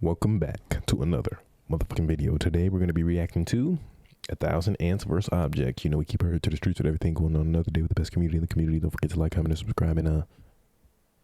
Welcome back to another motherfucking video. Today we're going to be reacting to 1,000 ants versus object. You know, we keep our head to the streets with everything going on. Another day with the best community in the community. Don't forget to like, comment, and subscribe. And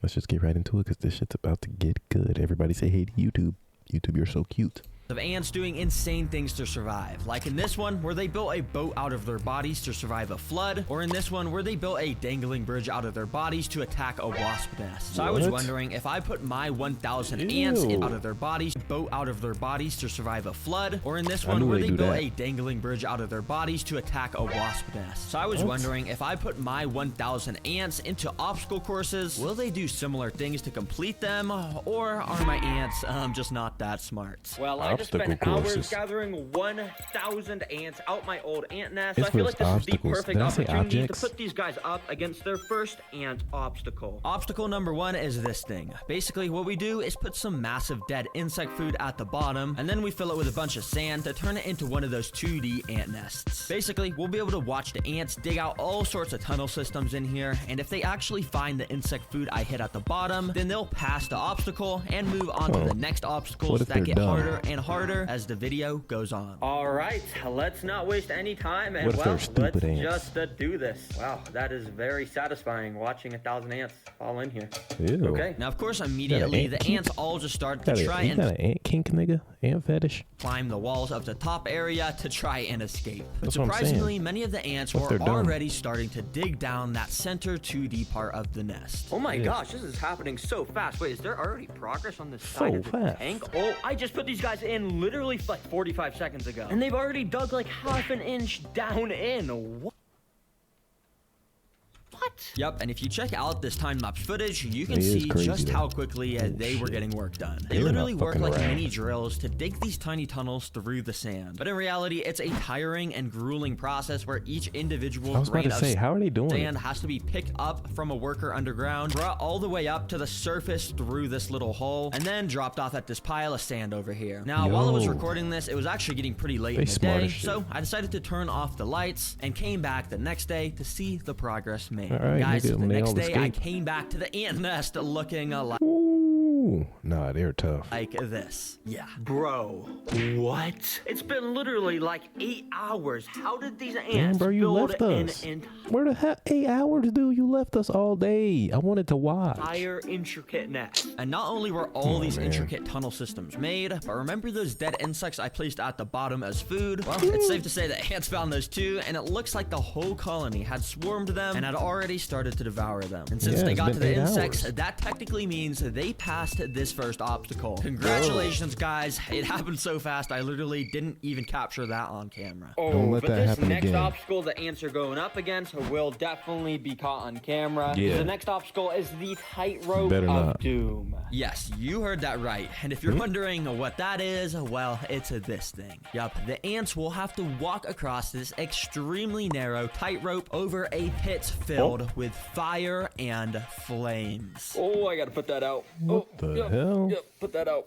let's just get right into it because this shit's about to get good. Everybody say hey to YouTube. YouTube, you're so cute. Of ants doing insane things to survive, like in this one where they built a boat out of their bodies to survive a flood, or in this one where they built a dangling bridge out of their bodies to attack a wasp nest. So I was wondering if I put my 1,000 ants out of their bodies, boat out of their bodies to survive a flood, or in this one where they built a dangling bridge out of their bodies to attack a wasp nest. So I was wondering if I put my 1,000 ants into obstacle courses, will they do similar things to complete them, or are my ants just not that smart? Well, I just spent hours gathering 1,000 ants out my old ant nest. So I feel like this is the perfect opportunity to put these guys up against their first ant obstacle. Obstacle number one is this thing. Basically, what we do is put some massive dead insect food at the bottom, and then we fill it with a bunch of sand to turn it into one of those 2D ant nests. Basically, we'll be able to watch the ants dig out all sorts of tunnel systems in here, and if they actually find the insect food I hit at the bottom, then they'll pass the obstacle and move on to the next obstacles that get harder and harder as the video goes on. All right, let's not waste any time and well, let's just do this. Wow, that is very satisfying watching 1,000 ants fall in here. Ew. Okay, now of course immediately the ants all just start to try and an ant kink, nigga, ant fetish, climb the walls of the top area to try and escape. But surprisingly, many of the ants were already starting to dig down that center 2D part of the nest. Oh my gosh, this is happening so fast. Wait, is there already progress on this side of the tank? Oh, I just put these guys in literally like 45 seconds ago, and they've already dug like half an inch down in. What? Yep, and if you check out this time-lapse footage, you can see just how quickly they were getting work done. They literally work like mini drills to dig these tiny tunnels through the sand. But in reality, it's a tiring and grueling process where each individual grain of sand has to be picked up from a worker underground, brought all the way up to the surface through this little hole, and then dropped off at this pile of sand over here. Now, while I was recording this, it was actually getting pretty late in the day, so I decided to turn off the lights and came back the next day to see the progress made. Right, guys, the next day I came back to the ant nest looking like... Ooh, nah, they're tough. Like this. Yeah. Bro, what? It's been literally like 8 hours. How did these ants build an entire... Where the hell? 8 hours, dude? You left us all day. I wanted to watch. Entire intricate nest. And not only were all these intricate tunnel systems made, but remember those dead insects I placed at the bottom as food? Well, it's safe to say that ants found those too, and it looks like the whole colony had swarmed them and had already started to devour them. And since they got to the insects, that technically means they passed this first obstacle. Congratulations, guys. It happened so fast, I literally didn't even capture that on camera. Don't let that happen again. This next obstacle the ants are going up against will definitely be caught on camera. Yeah. The next obstacle is the tightrope of doom. Yes, you heard that right. And if you're wondering what that is, well, it's this thing. Yup, the ants will have to walk across this extremely narrow tightrope over a pit filled with fire and flames. Oh, I gotta put that out. What the hell? Yep, put that out.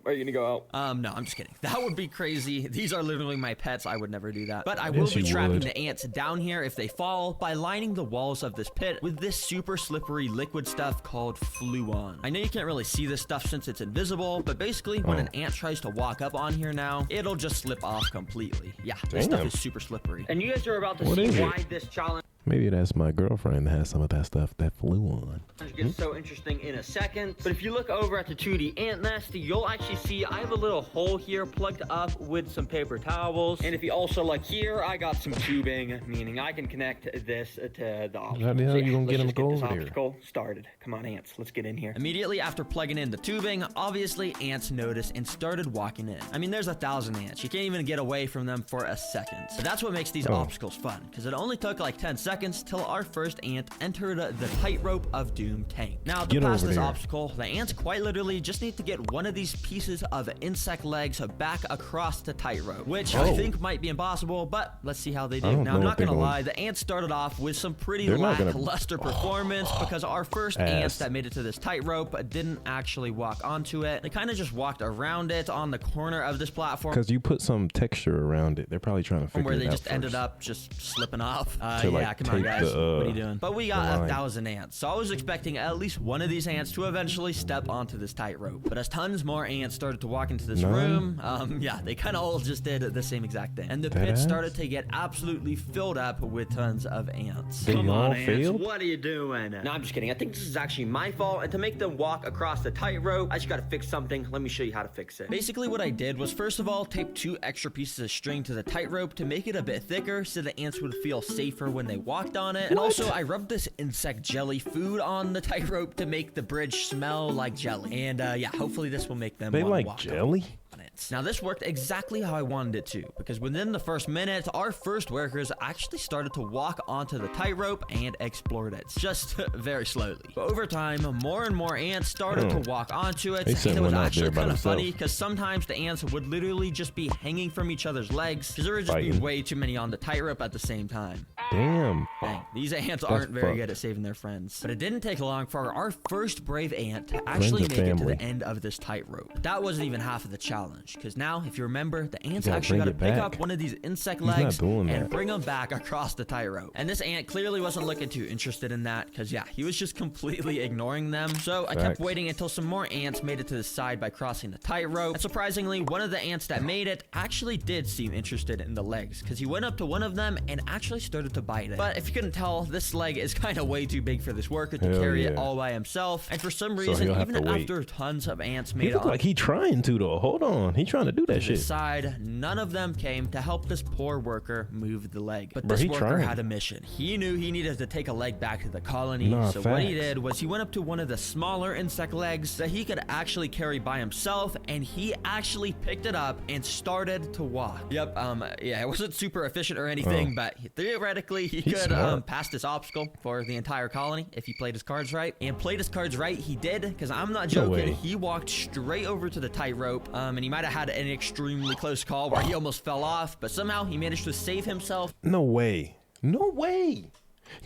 Are you gonna go out? No, I'm just kidding. That would be crazy. These are literally my pets. I would never do that. But I will be trapping the ants down here if they fall by lining the walls of this pit with this super slippery liquid stuff called Fluon. I know you can't really see this stuff since it's invisible, but basically when an ant tries to walk up on here now, it'll just slip off completely. Yeah, this stuff is super slippery. And you guys are about to see why this challenge... Maybe that's my girlfriend that has some of that stuff that flew on. It gets so interesting in a second. But if you look over at the 2D ant nest, you'll actually see I have a little hole here plugged up with some paper towels. And if you also look here, I got some tubing, meaning I can connect this to the obstacle. How the hell are you gonna get them to go over here? Obstacle started. Come on, ants, let's get in here. Immediately after plugging in the tubing, obviously ants noticed and started walking in. I mean, there's 1,000 ants. You can't even get away from them for a second. So that's what makes these obstacles fun, because it only took like 10 seconds till our first ant entered the tightrope of doom tank. Now, to pass this obstacle, the ants quite literally just need to get one of these pieces of insect legs back across the tightrope, which I think might be impossible, but let's see how they do. Now, I'm not gonna lie, the ants started off with some pretty lackluster performance because our first ants that made it to this tightrope didn't actually walk onto it. They kind of just walked around it on the corner of this platform. Because you put some texture around it. They're probably trying to figure it out where they just ended up just slipping off. Yeah, Come on, take guys. the, what are you doing? But we got line. 1,000 ants, so I was expecting at least one of these ants to eventually step onto this tightrope. But as tons more ants started to walk into this room, yeah, they kind of all just did the same exact thing. And the pit started to get absolutely filled up with tons of ants. Come on, ants. What are you doing? No, I'm just kidding. I think this is actually my fault. And to make them walk across the tightrope, I just got to fix something. Let me show you how to fix it. Basically, what I did was, first of all, tape 2 extra pieces of string to the tightrope to make it a bit thicker so the ants would feel safer when they walked on it. And also, I rubbed this insect jelly food on the tightrope to make the bridge smell like jelly. And yeah, hopefully this will make them like walk jelly? on it. Now, this worked exactly how I wanted it to, because within the first minute, our first workers actually started to walk onto the tightrope and explored it, just very slowly. But over time, more and more ants started to walk onto it, and it was actually kind of funny, because sometimes the ants would literally just be hanging from each other's legs, because there would just be way too many on the tightrope at the same time. Damn. Dang, these ants aren't very good at saving their friends. But it didn't take long for our first brave ant to actually make it to the end of this tightrope. That wasn't even half of the challenge, because now, if you remember, the ants actually got to pick up one of these insect legs and bring them back across the tightrope. And this ant clearly wasn't looking too interested in that, because yeah, he was just completely ignoring them. So I kept waiting until some more ants made it to the side by crossing the tightrope. And surprisingly, one of the ants that made it actually did seem interested in the legs, because he went up to one of them and actually started to bite it. But if you couldn't tell, this leg is kind of way too big for this worker to carry it all by himself. And for some reason, even after tons of ants made it, like he trying to though. Hold on, he trying to do that shit. Side, none of them came to help this poor worker move the leg. But this worker had a mission. He knew he needed to take a leg back to the colony. So what he did was he went up to one of the smaller insect legs that he could actually carry by himself, and he actually picked it up and started to walk. Yep, yeah, it wasn't super efficient or anything, but theoretically he could pass this obstacle for the entire colony if he played his cards right. And played his cards right, he did, because I'm not joking. He walked straight over to the tightrope, and he might have had an extremely close call where he almost fell off, but somehow he managed to save himself. No way. No way.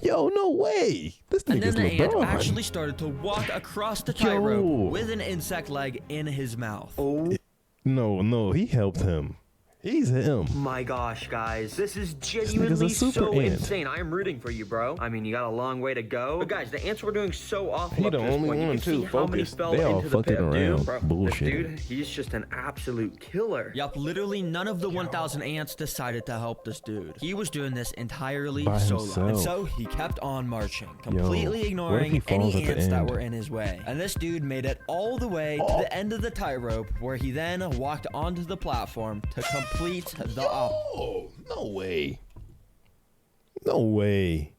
Yo, no way. This nigga's LeBron. And then the ant actually started to walk across the tightrope with an insect leg in his mouth. No, he helped him. He's him. My gosh, guys, this is genuinely so insane. I am rooting for you, bro. I mean, you got a long way to go. But guys, the ants were doing so awful up to this point. You can see how many fell into the pit, dude. Bro, this dude, he's just an absolute killer. Yup, literally none of the 1,000 ants decided to help this dude. He was doing this entirely solo. And so he kept on marching, completely ignoring any ants that were in his way. And this dude made it all the way to the end of the tightrope, where he then walked onto the platform to complete the no way. No way.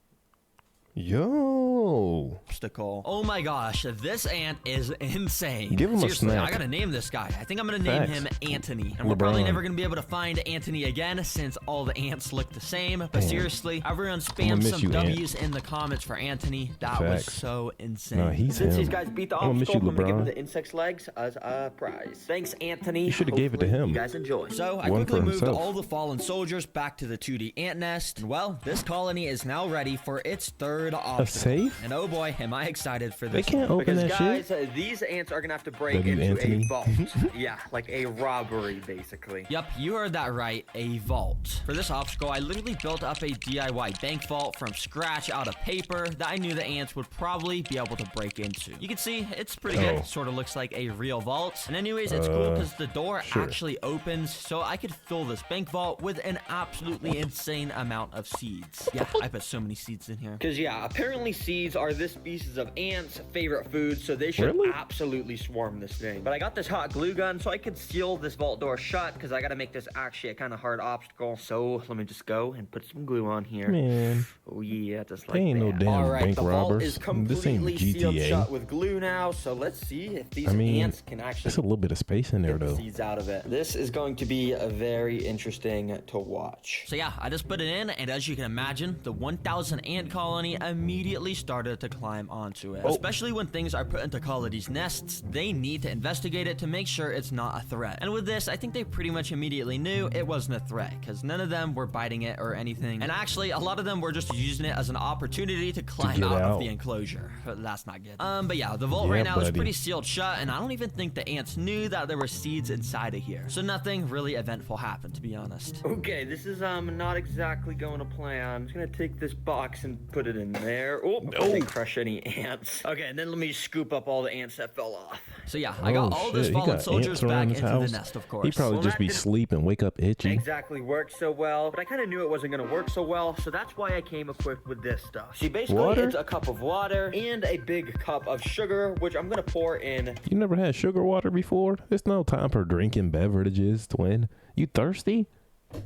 Yo. Obstacle. Oh my gosh, this ant is insane. Give him Seriously, a snack. I gotta name this guy. I think I'm gonna name him Anthony. And we're probably never gonna be able to find Anthony again since all the ants look the same. But seriously, everyone spam some W's in the comments for Anthony. That was so insane. Nah, he's Since him. these guys beat the obstacle, I'm gonna give him the insect's legs as a prize. Thanks, Anthony. You should have gave it to him. You guys enjoy. So I quickly moved all the fallen soldiers back to the 2D ant nest. And well, this colony is now ready for its third obstacle. A safe? And oh boy, am I excited for this. They can't open that shit. Guys, these ants are gonna have to break into a vault. Yeah, like a robbery, basically. Yep, you heard that right, a vault. For this obstacle, I literally built up a DIY bank vault from scratch out of paper that I knew the ants would probably be able to break into. You can see, it's pretty good. Sort of looks like a real vault. And anyways, it's cool because the door actually opens, so I could fill this bank vault with an absolutely insane amount of seeds. Yeah, I put so many seeds in here. Because yeah, apparently seeds are this species of ants' favorite food, so they should absolutely swarm this thing. But I got this hot glue gun so I could seal this vault door shut, because I gotta make this actually a kind of hard obstacle. So let me just go and put some glue on here. Man. Oh yeah, just like they ain't no damn Alright, bank the robbers. vault is completely sealed shut with glue now, so let's see if these ants can actually there's a little bit of space in there though. Seeds out of it. This is going to be very interesting to watch. So yeah, I just put it in, and as you can imagine, the 1,000 ant colony immediately started to climb onto it. Especially when things are put into colonies' nests, they need to investigate it to make sure it's not a threat. And with this, I think they pretty much immediately knew it wasn't a threat, because none of them were biting it or anything. And actually, a lot of them were just using it as an opportunity to climb out of the enclosure. But that's not good. But yeah, the vault right now is pretty sealed shut, and I don't even think the ants knew that there were seeds inside of here. So nothing really eventful happened, to be honest. Okay, this is not exactly going to plan. I'm just gonna take this box and put it in there. Oh, don't crush any ants. Okay, and then let me scoop up all the ants that fell off. So yeah, I got all those fallen soldiers back into the nest, of course. He'd probably just be sleeping, wake up itchy. Exactly worked so well, but I kind of knew it wasn't gonna work so well, so that's why I came equipped with this stuff. See, basically it's a cup of water and a big cup of sugar, which I'm gonna pour in. You never had sugar water before? There's no time for drinking beverages, twin. You thirsty?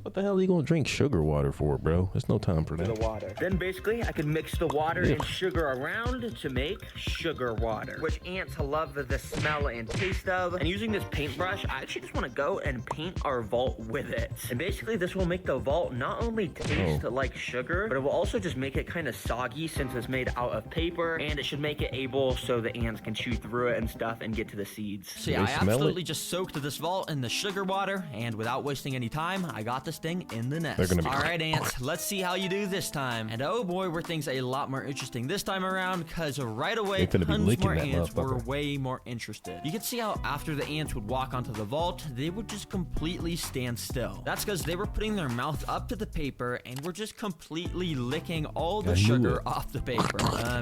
What the hell are you gonna drink sugar water for, bro? There's no time for that. The water. Then basically, I can mix the water and sugar around to make sugar water, which ants love the smell and taste of. And using this paintbrush, I actually just want to go and paint our vault with it. And basically, this will make the vault not only taste like sugar, but it will also just make it kind of soggy since it's made out of paper, and it should make it able so the ants can chew through it and stuff and get to the seeds. So yeah, I absolutely just soaked this vault in the sugar water, and without wasting any time, I got this thing in the nest. All right, ants, let's see how you do this time. And oh boy, were things a lot more interesting this time around, because right away, tons more ants were way more interested. You can see how after the ants would walk onto the vault, they would just completely stand still. That's because they were putting their mouth up to the paper and were just completely licking all the sugar off the paper.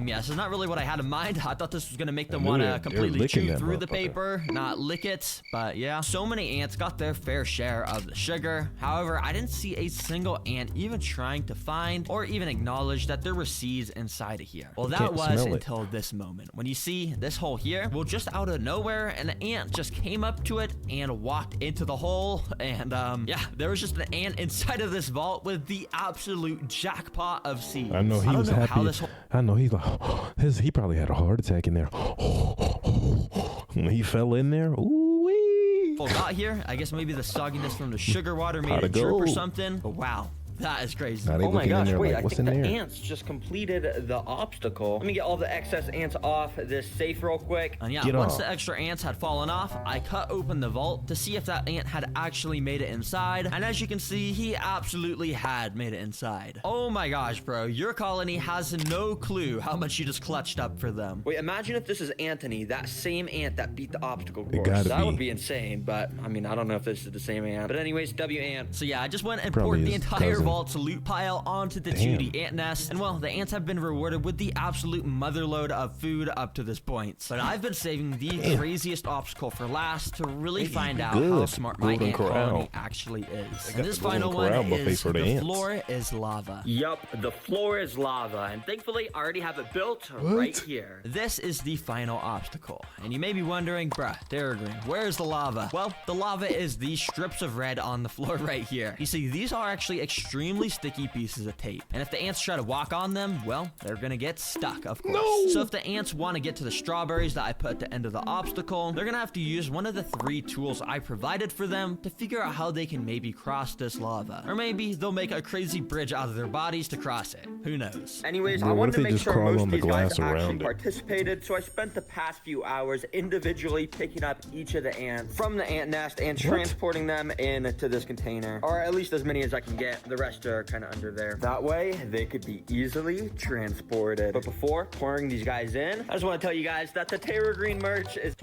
Yeah, this is not really what I had in mind. I thought this was going to make them want to completely chew through the paper, not lick it. But yeah, so many ants got their fair share of the sugar. However, I didn't see a single ant even trying to find or even acknowledge that there were seeds inside of here. Well, that was until this moment. When you see this hole here, well, just out of nowhere, an ant just came up to it and walked into the hole. And yeah, there was just an ant inside of this vault with the absolute jackpot of seeds. I know he was happy. I know he's like, he probably had a heart attack in there. When he fell in there, ooh-wee. Got here, I guess maybe the sogginess from the sugar water made it drip or something. But wow, that is crazy. Oh my gosh, wait, I think the ants just completed the obstacle. Let me get all the excess ants off this safe real quick. And yeah, once the extra ants had fallen off, I cut open the vault to see if that ant had actually made it inside. And as you can see, he absolutely had made it inside. Oh my gosh, bro, your colony has no clue how much you just clutched up for them. Wait, imagine if this is Anthony, that same ant that beat the obstacle course. That would be insane, but I mean, I don't know if this is the same ant. But anyways, W ant. So yeah, I just went and poured the entire vault's loot pile onto the 2D ant nest, and well, the ants have been rewarded with the absolute motherload of food up to this point. But I've been saving the craziest obstacle for last to really find out how smart my ant colony actually is. And this final one is the floor is lava. Yup, the floor is lava, and thankfully I already have it built right here. This is the final obstacle, and you may be wondering, bruh, Green, where's the lava? Well, the lava is these strips of red on the floor right here. You see, these are actually extremely sticky pieces of tape, and if the ants try to walk on them, well, they're gonna get stuck, of course. So if the ants want to get to the strawberries that I put at the end of the obstacle, they're gonna have to use one of the 3 tools I provided for them to figure out how they can maybe cross this lava, or maybe they'll make a crazy bridge out of their bodies to cross it. Who knows? Anyways, I wanted to make sure most of these guys actually participated, so I spent the past few hours individually picking up each of the ants from the ant nest and transporting them into this container, or at least as many as I can get. The rest are kind of under there. That way, they could be easily transported. But before pouring these guys in, I just want to tell you guys that the Terra Green merch is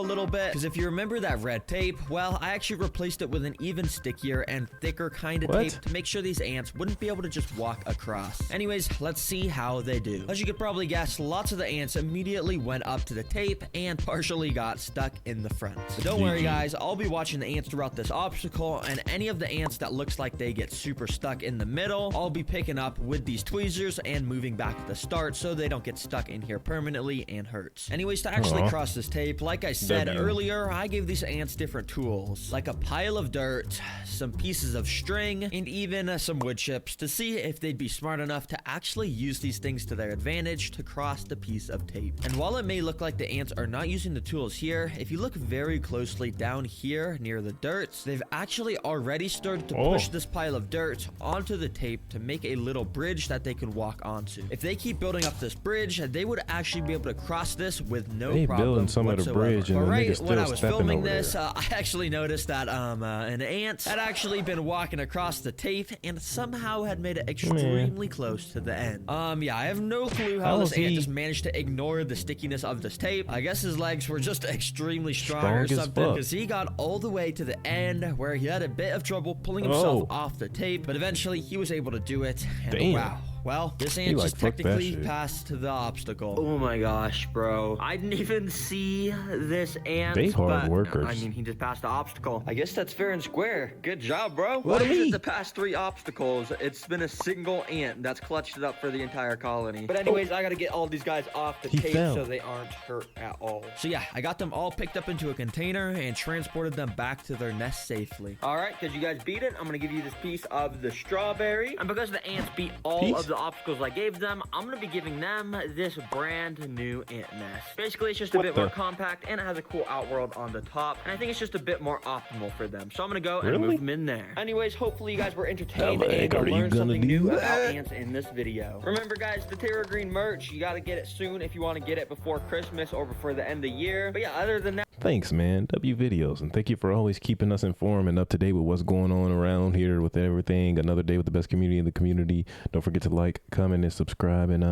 a little bit, because if you remember that red tape, well, I actually replaced it with an even stickier and thicker kind of tape to make sure these ants wouldn't be able to just walk across. Anyways, let's see how they do. As you could probably guess, lots of the ants immediately went up to the tape and partially got stuck in the front. But don't worry, guys, I'll be watching the ants throughout this obstacle, and any of the ants that looks like they get super stuck in the middle, I'll be picking up with these tweezers and moving back to the start so they don't get stuck in here permanently and hurts. Anyways, to actually cross this tape, like I said earlier, I gave these ants different tools, like a pile of dirt, some pieces of string, and even some wood chips to see if they'd be smart enough to actually use these things to their advantage to cross the piece of tape. And while it may look like the ants are not using the tools here, if you look very closely down here near the dirt, they've actually already started to push this pile of dirt dirt onto the tape to make a little bridge that they could walk onto. If they keep building up this bridge, they would actually be able to cross this with no problem building some of the whatsoever. bridge, and But the right nigga's when still I was stepping filming over this, there. I actually noticed that an ant had actually been walking across the tape and somehow had made it extremely close to the end. Yeah, I have no clue how this ant just managed to ignore the stickiness of this tape. I guess his legs were just extremely strong or as something, fuck. because he got all the way to the end where he had a bit of trouble pulling himself off the tape, but eventually he was able to do it. And Damn. wow. Well, this ant like, just fuck that technically shit. passed the obstacle. Oh my gosh, bro. I didn't even see this ant. They hard but, workers. I mean, he just passed the obstacle. I guess that's fair and square. Good job, bro. What Why do is you it the past 3 obstacles? It's been a single ant that's clutched it up for the entire colony. But anyways, I gotta get all these guys off the He tape fell. so they aren't hurt at all. So yeah, I got them all picked up into a container and transported them back to their nest safely. All right, because you guys beat it, I'm gonna give you this piece of the strawberry. And because the ants beat all of the obstacles I gave them, I'm gonna be giving them this brand new ant nest. Basically, it's just a bit more compact and it has a cool outworld on the top. And I think it's just a bit more optimal for them. So I'm gonna go and move them in there. Anyways, hopefully you guys were entertained and are you learned gonna something do new about that? ants in this video. Remember guys, the Terra Green merch, you gotta get it soon if you want to get it before Christmas or before the end of the year. But yeah, other than that, Thanks, man. W Videos, and thank you for always keeping us informed and up to date with what's going on around here with everything. Another day with the best community in the community. Don't forget to like, comment, and subscribe, and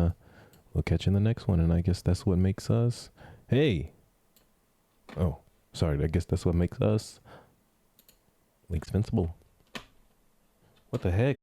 we'll catch you in the next one. And I guess that's what makes us. Hey. Oh, sorry. I guess that's what makes us. Links Invincible. What the heck?